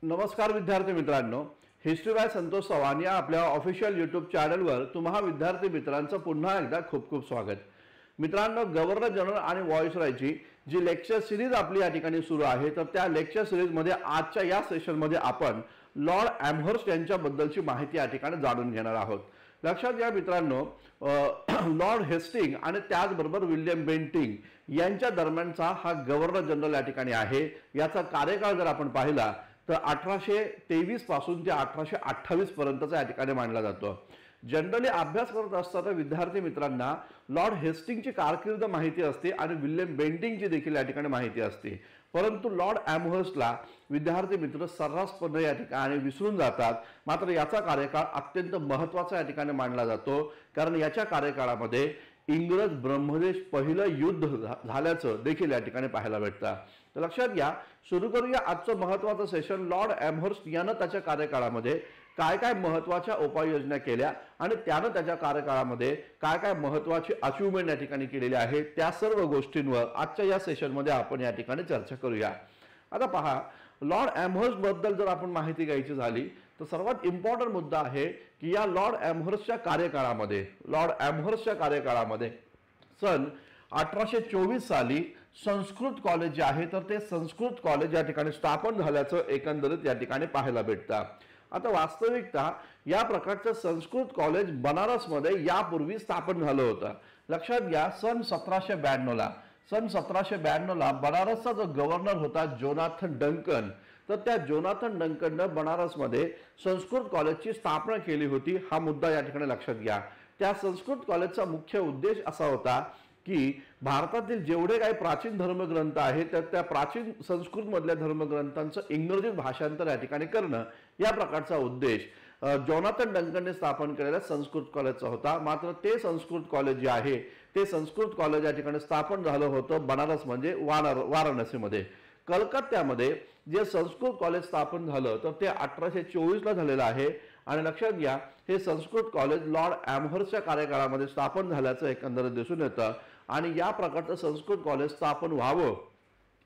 नमस्कार विद्यार्थी मित्रांनो, हिस्ट्री बाय संतोष चव्हाण या आपल्या ऑफिशियल यूट्यूब चॅनलवर तुम्हा विद्यार्थी मित्रांचं पुन्हा एकदा खूप खूप स्वागत. मित्रांनो, गव्हर्नर जनरल आणि व्हाईसरॉयची जी लेक्चर सिरीज आपली या ठिकाणी सुरू आहे, तर त्या लेक्चर सिरीजमध्ये आजच्या या सेशनमध्ये आपण लॉर्ड एम्हर्स्ट यांच्याबद्दलची माहिती या ठिकाणी जाणून घेणार आहोत. लक्षात घ्या मित्रांनो, लॉर्ड हेस्टिंग आणि त्याचबरोबर विल्यम बेंटिंग यांच्या दरम्यानचा हा गव्हर्नर जनरल या ठिकाणी आहे. याचा कार्यकाळ जर आपण पाहिला तर 1823 पासून ते 1828 पर्यंतचा या ठिकाणी मानला जातो. जनरली अभ्यास करत असताना विद्यार्थी मित्रांना लॉर्ड हेस्टिंगची कारकीर्द माहिती असते आणि विल्यम बेंटिंगची देखील या ठिकाणी माहिती असते, परंतु लॉर्ड एम्हर्स्टला विद्यार्थी मित्र सर्रासपणे या ठिकाणी विसरून जातात. मात्र याचा कार्यकाळ अत्यंत महत्त्वाचा या ठिकाणी मानला जातो, कारण याच्या कार्यकाळामध्ये इंग्रज ब्रह्मदेश पहिलं युद्ध झाल्याचं देखील या ठिकाणी पाहायला भेटतं. तर लक्षात घ्या, सुरू करूया आजचं महत्त्वाचं सेशन. लॉर्ड एम्हर्स्ट यानं त्याच्या कार्यकाळामध्ये काय काय महत्त्वाच्या उपाययोजना केल्या आणि त्यानं त्याच्या कार्यकाळामध्ये काय काय महत्त्वाची अचिव्हमेंट या ठिकाणी केलेली आहे, त्या सर्व गोष्टींवर आजच्या या सेशनमध्ये आपण या ठिकाणी चर्चा करूया. आता पहा, लॉर्ड एम्हर्स्ट बद्दल जर आपण माहिती घ्यायची झाली तर सर्वात इम्पॉर्टंट मुद्दा आहे की या लॉर्ड एम्हर्स्टच्या कार्यकाळामध्ये सन 1824 साली संस्कृत कॉलेज जे आहे तर ते संस्कृत कॉलेज या ठिकाणी स्थापन झाल्याचं एकंदरीत या ठिकाणी पाहायला भेटतं. आता वास्तविकता या प्रकारचं संस्कृत कॉलेज बनारसमध्ये यापूर्वी स्थापन झालं होतं. लक्षात घ्या, सन 1792 ला बनारसचा जो गव्हर्नर होता जोनाथन डंकन, तर त्या जोनाथन डंकननं बनारसमध्ये संस्कृत कॉलेजची स्थापना केली होती. हा मुद्दा या ठिकाणी लक्षात घ्या. त्या संस्कृत कॉलेजचा मुख्य उद्देश असा होता की भारतातील जेवढे काही प्राचीन धर्मग्रंथ आहेत तर त्या प्राचीन संस्कृत मधल्या धर्मग्रंथांचं इंग्रजीत भाषांतर या ठिकाणी करणं, या प्रकारचा उद्देश जोनाथन डंकनने स्थापन केलेल्या संस्कृत कॉलेजचा होता. मात्र ते संस्कृत कॉलेज जे आहे ते संस्कृत कॉलेज या ठिकाणी स्थापन झालं होतं बनारस म्हणजे वाराणसीमध्ये. कलकत्त्यामध्ये जे संस्कृत कॉलेज स्थापन झालं तर ते 1824 ला झालेलं आहे. आणि लक्षात घ्या, हे संस्कृत कॉलेज लॉर्ड एम्हर्स्टच्या कार्यकाळामध्ये स्थापन झाल्याचं एकंदरीत दिसून येतं. आणि या प्रकारचं संस्कृत कॉलेज स्थापन व्हावं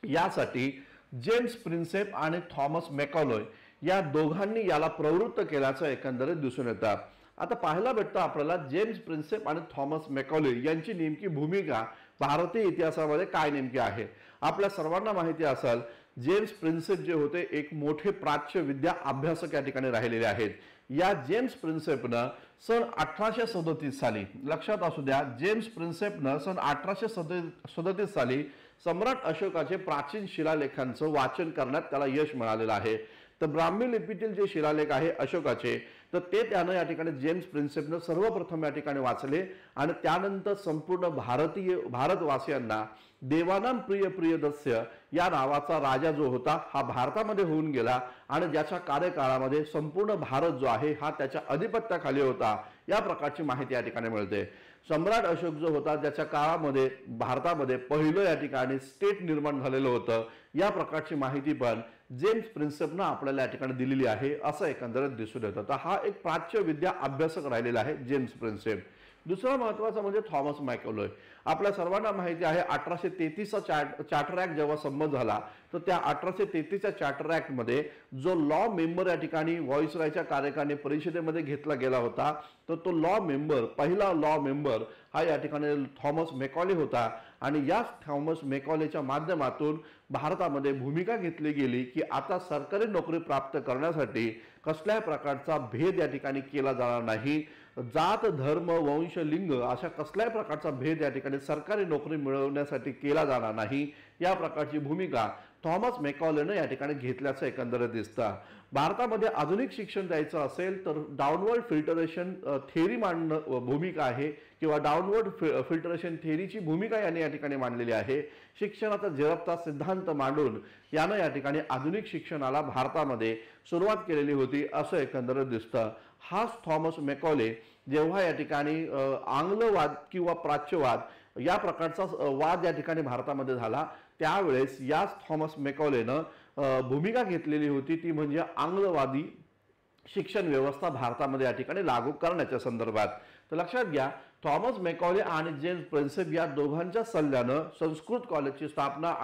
यासाठी जेम्स प्रिन्सेप आणि थॉमस मॅकॉलॉय या दोघांनी याला प्रवृत्त केल्याचं एकंदरीत दिसून येतं. आता पाहायला भेटतं आपल्याला जेम्स प्रिन्सेप आणि थॉमस मॅकॉलॉय यांची नेमकी भूमिका भारतीय इतिहासामध्ये काय नेमकी आहे. आपल्या सर्वांना माहिती असेल, जेम्स प्रिन्सेप जे होते एक मोठे प्राच्य विद्या अभ्यासक या ठिकाणी राहिलेले आहेत. या जेम्स प्रिन्सेपनं सन 1837 साली, लक्षात असू द्या, जेम्स प्रिन्सेपनं सन 1837 साली सम्राट अशोकाचे प्राचीन शिलालेखांचं वाचन करण्यात त्याला यश मिळालेलं आहे. तर ब्राह्मी लिपीतील जे शिलालेख आहे अशोकाचे, तर ते त्यानं या ठिकाणी जेम्स प्रिन्सेपनं सर्वप्रथम या ठिकाणी वाचले. आणि त्यानंतर संपूर्ण भारतवासियांना देवानाम प्रिय प्रियदस्य या नावाचा राजा जो होता हा भारतामध्ये होऊन गेला आणि ज्याच्या कार्यकाळामध्ये संपूर्ण भारत जो आहे हा त्याच्या अधिपत्याखाली होता, या प्रकारची माहिती या ठिकाणी मिळते. सम्राट अशोक जो होता ज्याच्या काळामध्ये भारतामध्ये पहिलं या ठिकाणी स्टेट निर्माण झालेलं होतं, या प्रकारची माहिती पण जेम्स प्रिन्सेपनं आपल्याला या ठिकाणी दिलेली आहे असं एकंदरीत दिसून येतं. तर हा एक प्राच्य विद्या अभ्यासक राहिलेला आहे जेम्स प्रिन्सेप. दुसरा महत्त्वाचा म्हणजे थॉमस मॅकॉलॉय. आपल्या सर्वांना माहिती आहे 1833चा चार्टर ऍक्ट जेव्हा संमत झाला तर त्या 1833च्या चार्टर ऍक्टमध्ये जो लॉ मेंबर या ठिकाणी व्हाईसरॉयच्या कार्यकारिणी परिषदेमध्ये घेतला गेला होता, तर तो पहिला लॉ मेंबर हा या ठिकाणी थॉमस मॅकॉले होता. आणि या थॉमस मॅकॉलेच्या माध्यमातून भारतामध्ये भूमिका घेतली गेली की आता सरकारी नोकरी प्राप्त करण्यासाठी कसल्याही प्रकारचा भेद या ठिकाणी केला जाणार नाही. जात, धर्म, वंश, लिंग अशा कसल्याही प्रकारचा भेद या ठिकाणी सरकारी नोकरी मिळवण्यासाठी केला जाणार नाही, या प्रकारची भूमिका थॉमस मॅकॉलेनं या ठिकाणी घेतल्याचं एकंदरीत दिसतं. भारतामध्ये आधुनिक शिक्षण द्यायचं असेल तर डाऊनवर्ड फिल्टरेशन थेअरी मांडणं भूमिका आहे किंवा डाऊनवर्ड फिल्टरेशन थेअरीची भूमिका याने या ठिकाणी मांडलेली आहे. शिक्षणाचा झिरपता सिद्धांत मांडून यानं या ठिकाणी आधुनिक शिक्षणाला भारतामध्ये सुरुवात केलेली होती असं एकंदरीत दिसतं. हाच थॉमस मॅकॉले जेव्हा या ठिकाणी आंग्लवाद किंवा प्राच्यवाद या प्रकारचा वाद या ठिकाणी भारतामध्ये झाला, त्यावेळेस याच थॉमस मॅकॉलेनं भूमिका घेतलेली होती, ती म्हणजे आंग्लवादी शिक्षण व्यवस्था भारतामध्ये या ठिकाणी लागू करण्याच्या संदर्भात. तर लक्षात घ्या, थॉमस मॅकॉले आणि जेम्स प्रिन्सेप या दोघांच्या सल्ल्यानं संस्कृत कॉलेजची स्थापना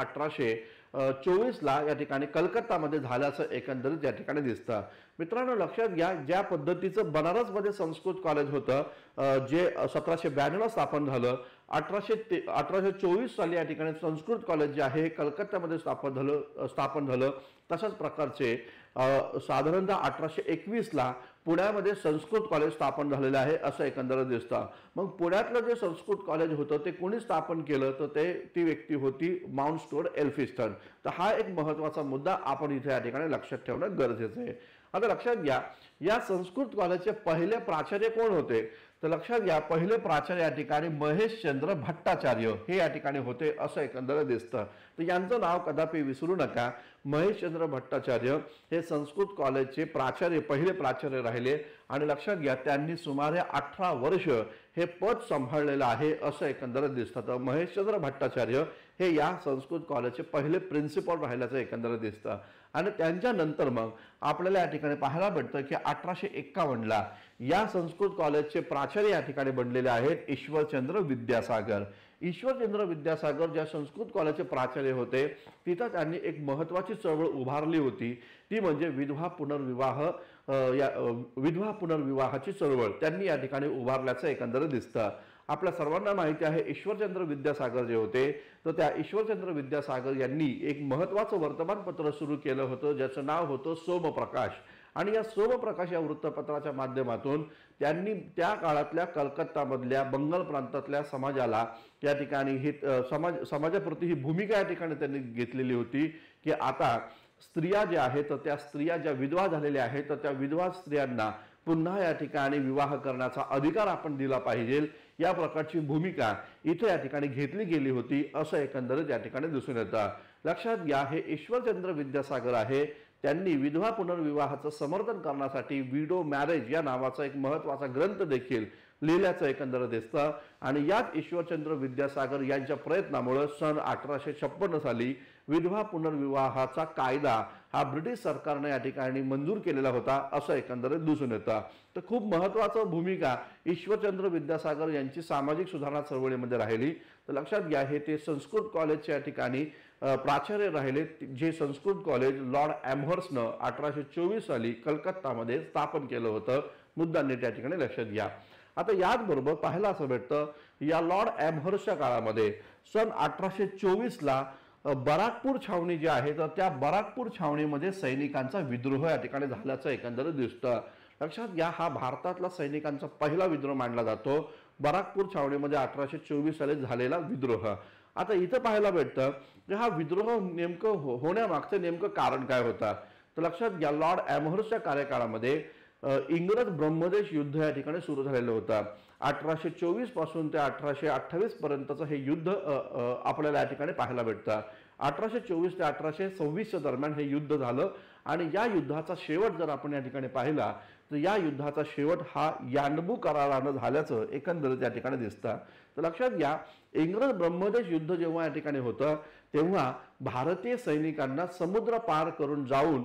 1924ला या ठिकाणी कलकत्तामध्ये झाल्याचं एकंदरीत या ठिकाणी दिसतं. मित्रांनो लक्षात घ्या, ज्या पद्धतीचं बनारसमध्ये संस्कृत कॉलेज होतं जे 1792ला स्थापन झालं, 1824 साली या ठिकाणी संस्कृत कॉलेज जे आहे कलकत्त्यामध्ये स्थापन झालं. तशाच प्रकारचे साधारणतः 1821ला पुण्यामध्ये संस्कृत कॉलेज स्थापन झालेलं आहे असं एकंदरीत दिसतं. मग पुण्यातलं जे संस्कृत कॉलेज होतं ते कोणी स्थापन केलं, तर ती व्यक्ती होती माउंट स्टुअर्ट एल्फिन्स्टन. तर हा एक महत्त्वाचा मुद्दा आपण इथे या ठिकाणी लक्षात ठेवणं गरजेचं आहे. आता लक्षात घ्या, या संस्कृत कॉलेजचे पहिले प्राचार्य कोण होते, तर लक्षात घ्या पहिले प्राचार्य या ठिकाणी महेशचंद्र भट्टाचार्य हे या ठिकाणी होते असं एकंदरीत दिसतं. तर यांचं नाव कदापि विसरू नका. महेशचंद्र भट्टाचार्य हे संस्कृत कॉलेजचे पहिले प्राचार्य राहिले आणि लक्षात घ्या त्यांनी सुमारे 18 वर्ष हे पद सांभाळलेलं आहे असं एकंदरीत दिसतं. तर महेशचंद्र भट्टाचार्य हे या संस्कृत कॉलेजचे पहिले प्रिन्सिपल राहिल्याचं एकंदरीत दिसतं. आणि त्यांच्यानंतर मग आपल्याला या ठिकाणी पाहायला भेटतं की 1851ला या संस्कृत कॉलेजचे प्राचार्य या ठिकाणी बनलेले आहेत ईश्वरचंद्र विद्यासागर. ईश्वरचंद्र विद्यासागर ज्या संस्कृत कॉलेजचे प्राचार्य होते तिथं त्यांनी एक महत्त्वाची चळवळ उभारली होती, ती म्हणजे विधवा पुनर्विवाहाची चळवळ त्यांनी या ठिकाणी उभारल्याचं एकंदरीत दिसतं. आपल्या सर्वांना माहिती आहे ईश्वरचंद्र विद्यासागर जे होते, तर त्या ईश्वरचंद्र विद्यासागर यांनी एक महत्त्वाचं वर्तमानपत्र सुरू केलं होतं ज्याचं नाव होतं सोमप्रकाश. आणि या सोमप्रकाश या वृत्तपत्राच्या माध्यमातून त्यांनी त्या काळातल्या कलकत्तामधल्या बंगाल प्रांतातल्या समाजाला या ठिकाणी समाजाप्रती ही भूमिका या ठिकाणी त्यांनी घेतलेली होती की आता स्त्रिया ज्या आहेत तर त्या स्त्रिया ज्या विधवा झालेल्या आहेत तर त्या विधवा स्त्रियांना पुन्हा या ठिकाणी विवाह करण्याचा अधिकार आपण दिला पाहिजे, या प्रकारची भूमिका इथे या ठिकाणी घेतली गेली होती असं एकंदरीत या ठिकाणी दिसून येतं. लक्षात घ्या, हे ईश्वरचंद्र विद्यासागर आहे, त्यांनी विधवा पुनर्विवाहाचं समर्थन करण्यासाठी विडो मॅरेज या नावाचा एक महत्त्वाचा ग्रंथ देखील लिहिल्याचं एकंदरीत दिसतं. आणि याच ईश्वरचंद्र विद्यासागर यांच्या प्रयत्नामुळे सन 1856 साली विधवा पुनर्विवाहाचा कायदा हा ब्रिटिश सरकारने या ठिकाणी मंजूर केलेला होता असं एकंदरीत दिसून येतं. तर खूप महत्त्वाचं भूमिका ईश्वरचंद्र विद्यासागर यांची सामाजिक सुधारणा चळवळीमध्ये राहिली. तर लक्षात घ्या, हे ते संस्कृत कॉलेजच्या या ठिकाणी प्राचार्य राहिले, जे संस्कृत कॉलेज लॉर्ड एम्हर्सनं 1824 साली कलकत्तामध्ये स्थापन केलं होतं. मुद्दा नीट या ठिकाणी लक्षात घ्या. आता याच बरोबर पाहायला असं भेटतं, या लॉर्ड एम्हर्सच्या काळामध्ये सन 1824ला बराकपूर छावणी जी आहे तर त्या बराकपूर छावणीमध्ये सैनिकांचा विद्रोह या ठिकाणी झाल्याचं एकंदरीत दिसतं. लक्षात घ्या, हा भारतातला सैनिकांचा पहिला विद्रोह मानला जातो. बराकपूर छावणीमध्ये 1824 साली झालेला विद्रोह. आता इथं पाहायला भेटतं की हा विद्रोह नेमकं होण्यामागचं नेमकं कारण काय होतं, तर लक्षात घ्या लॉर्ड एम्हर्सच्या कार्यकाळामध्ये इंग्रज ब्रह्मदेश युद्ध या ठिकाणी सुरू झालेलं होतं. 1824 पासून ते 1828 पर्यंतचं हे युद्ध आपल्याला या ठिकाणी पाहायला भेटतं. 1824 ते 1826 दरम्यान हे युद्ध झालं आणि या युद्धाचा शेवट जर आपण या ठिकाणी पाहिला तर या युद्धाचा शेवट हा यान्बू करारानं झाल्याचं एकंदरीत या ठिकाणी दिसतं. तर लक्षात घ्या, इंग्रज ब्रह्मदेश युद्ध जेव्हा या ठिकाणी होतं तेव्हा भारतीय सैनिकांना समुद्र पार करून जाऊन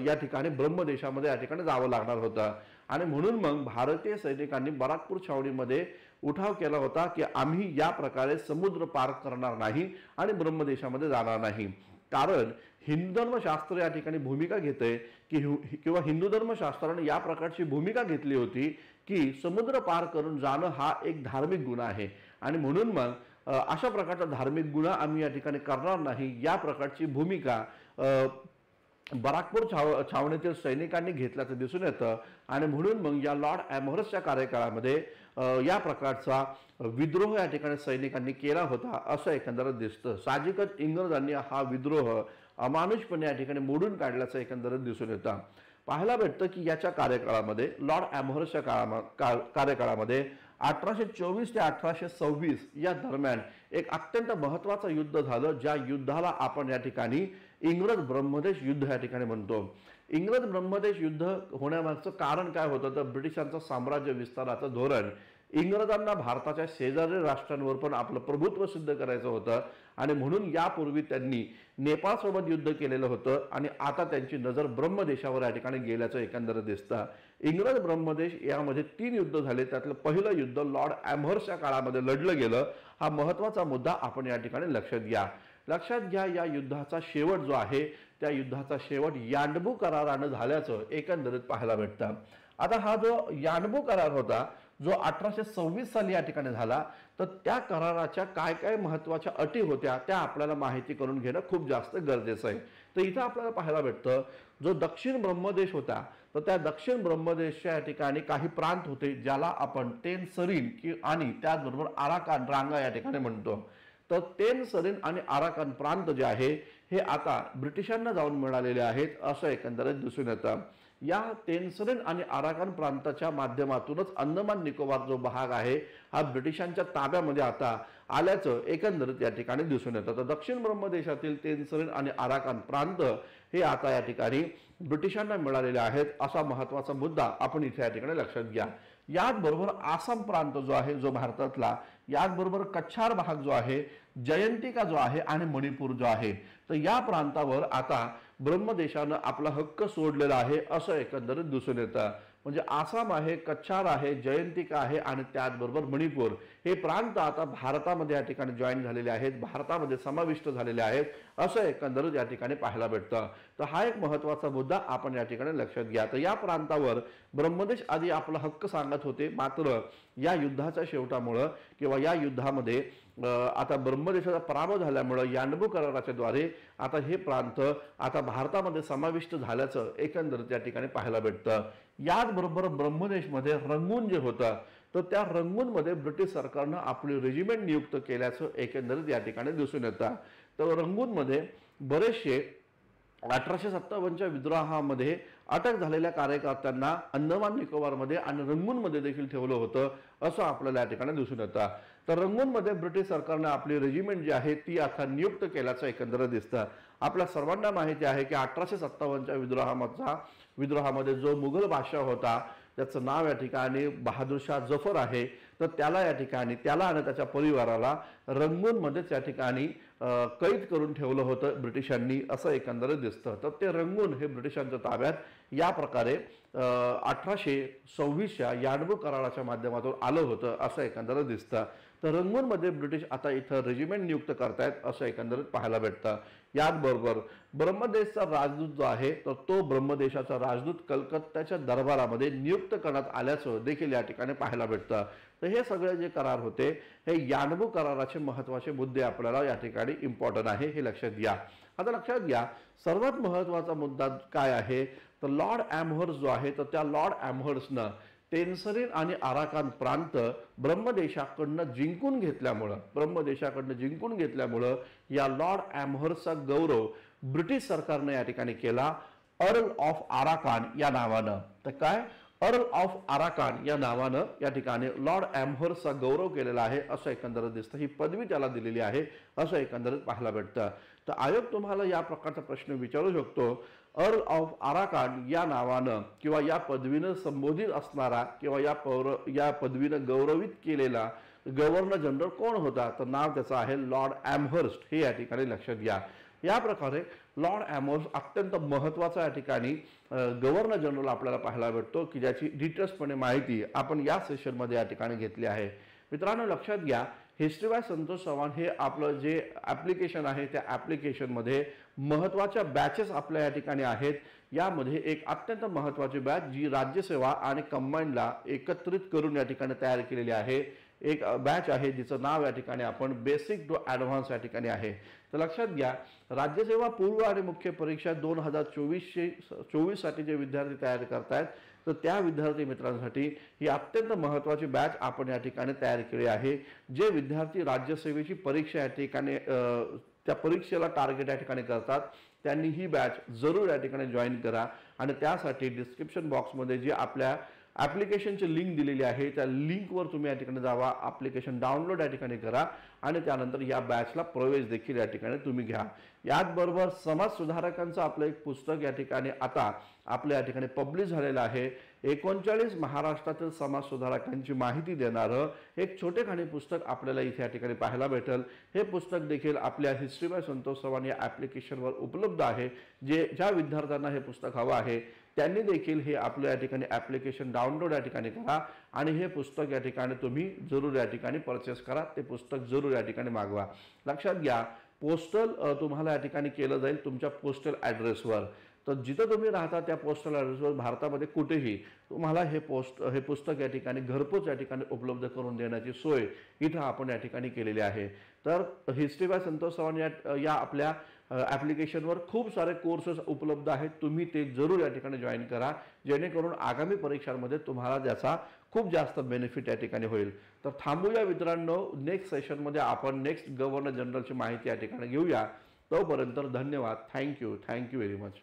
या ठिकाणी ब्रह्मदेशामध्ये या ठिकाणी जावं लागणार होतं. आणि म्हणून मग भारतीय सैनिकांनी बराकपूर छावणीमध्ये उठाव केला होता की आम्ही या प्रकारे समुद्र पार करणार नाही आणि ब्रह्मदेशामध्ये जाणार नाही. कारण हिंदू धर्मशास्त्र या ठिकाणी भूमिका घेते किंवा हिंदू धर्मशास्त्राने या प्रकारची भूमिका घेतली होती की समुद्र पार करून जाणं हा एक धार्मिक गुन्हा आहे आणि म्हणून मग अशा प्रकारचा धार्मिक गुन्हा आम्ही या ठिकाणी करणार नाही, या प्रकारची भूमिका बराकपूर छावणीतील सैनिकांनी घेतल्याचं दिसून येतं. आणि म्हणून मग या लॉर्ड एम्हर्सच्या कार्यकाळामध्ये या प्रकारचा विद्रोह या ठिकाणी सैनिकांनी केला होता असं एकंदरीत दिसतं. साहजिकच इंग्रजांनी हा विद्रोह अमानुषपणे या ठिकाणी मोडून काढल्याचं एकंदरीत दिसून येतं. पाहायला भेटतं की याच्या कार्यकाळामध्ये लॉर्ड एम्हर्सच्या कार्यकाळामध्ये 1824 ते 1826 या दरम्यान एक अत्यंत महत्त्वाचं युद्ध झालं, ज्या युद्धाला आपण या ठिकाणी इंग्रज ब्रह्मदेश युद्ध या ठिकाणी म्हणतो. इंग्रज ब्रह्मदेश युद्ध होण्यामागचं कारण काय होतं, तर ब्रिटिशांचं साम्राज्य विस्ताराचं धोरण. इंग्रजांना भारताच्या शेजारी राष्ट्रांवर पण आपलं प्रभुत्व सिद्ध करायचं होतं आणि म्हणून यापूर्वी त्यांनी नेपाळसोबत युद्ध केलेलं होतं आणि आता त्यांची नजर ब्रह्मदेशावर या ठिकाणी गेल्याचं एकंदरीत दिसतं. इंग्रज ब्रह्मदेश यामध्ये 3 युद्ध झाले, त्यातलं पहिलं युद्ध लॉर्ड एम्हर्सच्या काळामध्ये लढलं गेलं. हा महत्त्वाचा मुद्दा आपण या ठिकाणी लक्षात घ्या. लक्षात घ्या, या युद्धाचा शेवट जो आहे त्या युद्धाचा शेवट यान्बू करारानं झाल्याचं एकंदरीत पाहायला भेटतं. आता हा जो यान्बू करार होता जो 1826 साली या ठिकाणी झाला, तर त्या कराराच्या काय काय महत्वाच्या अटी होत्या त्या आपल्याला माहिती करून घेणं खूप जास्त गरजेचं आहे. तर इथं आपल्याला पाहायला भेटतं जो दक्षिण ब्रह्मदेश होता, तर त्या दक्षिण ब्रह्मदेशच्या या ठिकाणी काही प्रांत होते ज्याला आपण तेनसरीन आणि त्याचबरोबर आराकान रांगा या ठिकाणी म्हणतो. तर तेनसरीन आणि आराकान प्रांत जे आहे हे आता ब्रिटिशांना जाऊन मिळालेले आहेत असं एकंदरीत दिसून येतं. या तेनसरीन आणि आराकान प्रांताच्या माध्यमातूनच अंदमान निकोबार जो भाग आहे हा ब्रिटिशांच्या ताब्यामध्ये आता आल्याचं एकंदरीत या ठिकाणी दिसून येतं. तर दक्षिण ब्रह्मदेशातील तेनसरीन आणि आराकान प्रांत हे आता या ठिकाणी ब्रिटिशांना मिळालेले आहेत असा महत्वाचा मुद्दा आपण इथे या ठिकाणी लक्षात घ्या. याचबरोबर आसाम प्रांत जो आहे जो भारतातला, याचबरोबर कच्छार भाग जो आहे, जयंतिका जो आहे आणि मणिपूर जो आहे, तर या प्रांतावर आता ब्रह्मदेशानं आपला हक्क सोडलेला आहे असं एकंदरीत दिसून येतं. म्हणजे आसाम आहे, कच्छार आहे, जयंतिका आहे आणि त्याचबरोबर मणिपूर हे प्रांत आता भारतामध्ये या ठिकाणी जॉईन झालेले आहेत, भारतामध्ये समाविष्ट झालेले आहेत असं एकंदरीत या ठिकाणी पाहायला भेटतं. तर हा एक महत्वाचा मुद्दा आपण या ठिकाणी लक्षात घ्या. तर या प्रांतावर ब्रह्मदेश आधी आपला हक्क सांगत होते, मात्र या युद्धाच्या शेवटामुळं किंवा या युद्धामध्ये आता ब्रह्मदेशाचा पराभव झाल्यामुळं यान्बू कराराच्या द्वारे आता हे प्रांत आता भारतामध्ये समाविष्ट झाल्याचं एकंदरीत या ठिकाणी पाहायला भेटतं. याचबरोबर ब्रह्मदेशमध्ये रंगून जे होतं, तर त्या रंगूनमध्ये ब्रिटिश सरकारनं आपली रेजिमेंट नियुक्त केल्याचं एकंदरीत या ठिकाणी दिसून येतं. तर रंगूनमध्ये बरेचसे 1857च्या विद्रोहामध्ये अटक झालेल्या कार्यकर्त्यांना अंदमान निकोबारमध्ये आणि रंगूनमध्ये देखील ठेवलं होतं असं आपल्याला या ठिकाणी दिसून येतं. तर रंगूनमध्ये ब्रिटिश सरकारने आपली रेजिमेंट जी आहे ती आता नियुक्त केल्याचं एकंदरीत दिसतं. आपल्या सर्वांना माहिती आहे की 1857च्या विद्रोहामध्ये जो मुघल बादशाह होता त्याचं नाव या ठिकाणी बहादूर शाह जफर आहे, तर त्याला आणि त्याच्या परिवाराला रंगूनमध्येच या ठिकाणी कैद करून ठेवलं होतं ब्रिटिशांनी असं एकंदरीत दिसतं. तर ते रंगून हे ब्रिटिशांच्या ताब्यात या प्रकारे 1826च्या यान्बू कराराच्या माध्यमातून आलं होतं असं एकंदरीत दिसतं. तर रंगूनमध्ये ब्रिटिश आता इथं रेजिमेंट नियुक्त करतायत असं एकंदरीत पाहायला भेटतं. याचबरोबर ब्रह्मदेशचा राजदूत जो आहे तर तो ब्रह्मदेशाचा राजदूत कलकत्त्याच्या दरबारामध्ये नियुक्त करण्यात आल्याचं देखील या ठिकाणी पाहायला भेटतं. तर हे सगळे जे करार होते हे यान्बू कराराचे महत्वाचे मुद्दे आपल्याला या ठिकाणी इम्पॉर्टंट आहे हे लक्षात घ्या. आता लक्षात घ्या सर्वात महत्वाचा मुद्दा काय आहे, तर लॉर्ड एमहर्स जो आहे तर त्या लॉर्ड एमहर्सनं तेनसरीन आणि आराकान प्रांत ब्रह्मदेशाकडनं जिंकून घेतल्यामुळं या लॉर्ड एमहर्सचा गौरव ब्रिटिश सरकारने या ठिकाणी केला अर्ल ऑफ आराकान या नावानं. तर काय अर्ल ऑफ आराकान या नावानं या ठिकाणी लॉर्ड एमहर्सचा गौरव केलेला आहे असं एकंदरीत दिसतं. ही पदवी त्याला दिलेली आहे असं एकंदरीत पाहायला भेटतं. तर आयोग तुम्हाला या प्रकारचा प्रश्न विचारू शकतो, अर्ल ऑफ आराकान या नावानं किंवा या पदवीनं संबोधित असणारा किंवा या पदवीनं गौरवित केलेला गव्हर्नर जनरल कोण होता, तर नाव त्याचं आहे लॉर्ड एमहर्स्ट हे या ठिकाणी लक्षात घ्या. या प्रकारे लॉर्ड एमहर्स्ट अत्यंत महत्वाचा या ठिकाणी गव्हर्नर जनरल आपल्याला पाहायला भेटतो की ज्याची डिटेल्सपणे माहिती आपण या सेशनमध्ये या ठिकाणी घेतली आहे. मित्रांनो लक्षात घ्या, हिस्ट्री बाय संतोष चव्हाण हे आपलं जे ॲप्लिकेशन आहे त्या ॲप्लिकेशनमध्ये महत्त्वाच्या बॅचेस आपल्या या ठिकाणी आहेत. यामध्ये एक अत्यंत महत्त्वाची बॅच जी राज्यसेवा आणि कंबाईनला एकत्रित करून या ठिकाणी तयार केलेली आहे. एक बॅच आहे जिचं नाव या ठिकाणी आपण बेसिक टू ॲडव्हान्स या ठिकाणी आहे. तर लक्षात घ्या, राज्यसेवा पूर्व आणि मुख्य परीक्षा 2024 साठी जे विद्यार्थी तयार करतायत तर त्या विद्यार्थी मित्रांसाठी ही अत्यंत महत्त्वाची बॅच आपण या ठिकाणी तयार केली आहे. जे विद्यार्थी राज्यसेवेची परीक्षा या ठिकाणी त्या परीक्षेला टार्गेट या ठिकाणी करतात त्यांनी ही बॅच जरूर या ठिकाणी जॉईन करा आणि त्यासाठी डिस्क्रिप्शन बॉक्समध्ये जी आपल्या ॲप्लिकेशनची लिंक दिलेली आहे त्या लिंकवर तुम्ही या ठिकाणी जावा, ॲप्लिकेशन डाउनलोड या ठिकाणी करा आणि त्यानंतर या बॅचला प्रवेश देखील या ठिकाणी तुम्ही घ्या. याचबरोबर समाज सुधारकांचं आपलं एक पुस्तक या ठिकाणी आता आपल्या या ठिकाणी पब्लिश झालेलं आहे. 39 महाराष्ट्रातील समाज सुधारकांची माहिती देणारं एक छोटेखानी पुस्तक आपल्याला इथे या ठिकाणी पाहायला भेटेल. हे पुस्तक देखील आपल्या हिस्ट्री बाय संतोष चव्हाण या ॲप्लिकेशनवर उपलब्ध आहे. ज्या विद्यार्थ्यांना हे पुस्तक हवं आहे त्यांनी देखील हे आपलं या ठिकाणी ॲप्लिकेशन डाउनलोड या ठिकाणी करा आणि हे पुस्तक या ठिकाणी तुम्ही जरूर या ठिकाणी परचेस करा. ते पुस्तक जरूर या ठिकाणी मागवा. लक्षात घ्या, पोस्टल तुम्हाला या ठिकाणी केलं जाईल तुमच्या पोस्टल ॲड्रेसवर. तर जिथं तुम्ही राहता त्या पोस्टल ॲड्रेसवर भारतामध्ये कुठेही तुम्हाला हे पुस्तक या ठिकाणी घरपोच या ठिकाणी उपलब्ध करून देण्याची सोय इथं आपण या ठिकाणी केलेली आहे. तर हिस्ट्री बाय संतोष चव्हाण या आपल्या ॲप्लिकेशनवर खूप सारे कोर्सेस उपलब्ध आहेत. तुम्ही ते जरूर या ठिकाणी जॉईन करा, जेणेकरून आगामी परीक्षांमध्ये तुम्हाला त्याचा खूप जास्त बेनिफिट या ठिकाणी होईल. तर थांबूया मित्रांनो, नेक्स्ट सेशनमध्ये आपण नेक्स्ट गव्हर्नर जनरलची माहिती या ठिकाणी घेऊया. तोपर्यंत धन्यवाद. Thank you very much.